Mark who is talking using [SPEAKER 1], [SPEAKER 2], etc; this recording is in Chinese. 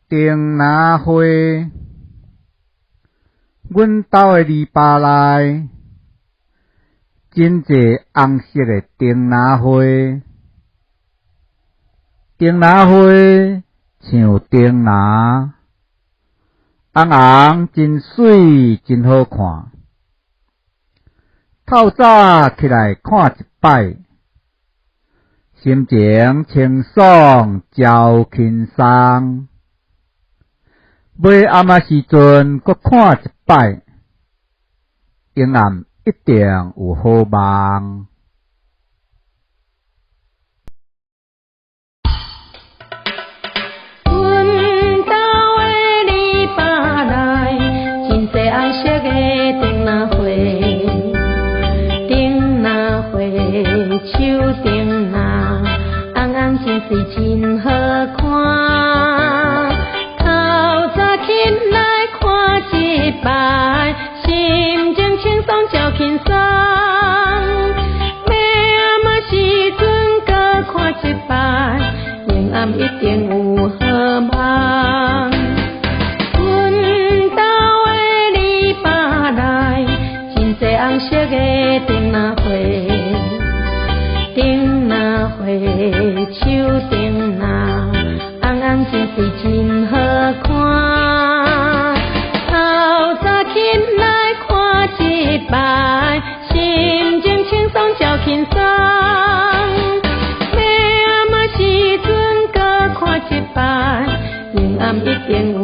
[SPEAKER 1] 丁拿花，阮兜的篱笆内，真侪红色的丁拿花。丁拿花像丁拿，红红真水，真好看。透早起来看一摆，心情清爽，真轻松。尾暗仔时阵，搁看一摆，永暗一定有好梦。
[SPEAKER 2] 阮兜的篱笆内，真侪红色的丁拿花，丁拿花，手丁拿，红红真水，真好看。透早起来看一摆，心情轻松，真轻松。尾暗仔时阵，搁看一摆，永暗一定有好梦。阮兜的篱笆内，真侪红色的丁拿花，丁拿花，手丁拿，红红真水，真好看。透早起来看一摆，心情轻松，真轻松。尾暗仔时阵，搁看一摆，永暗一定有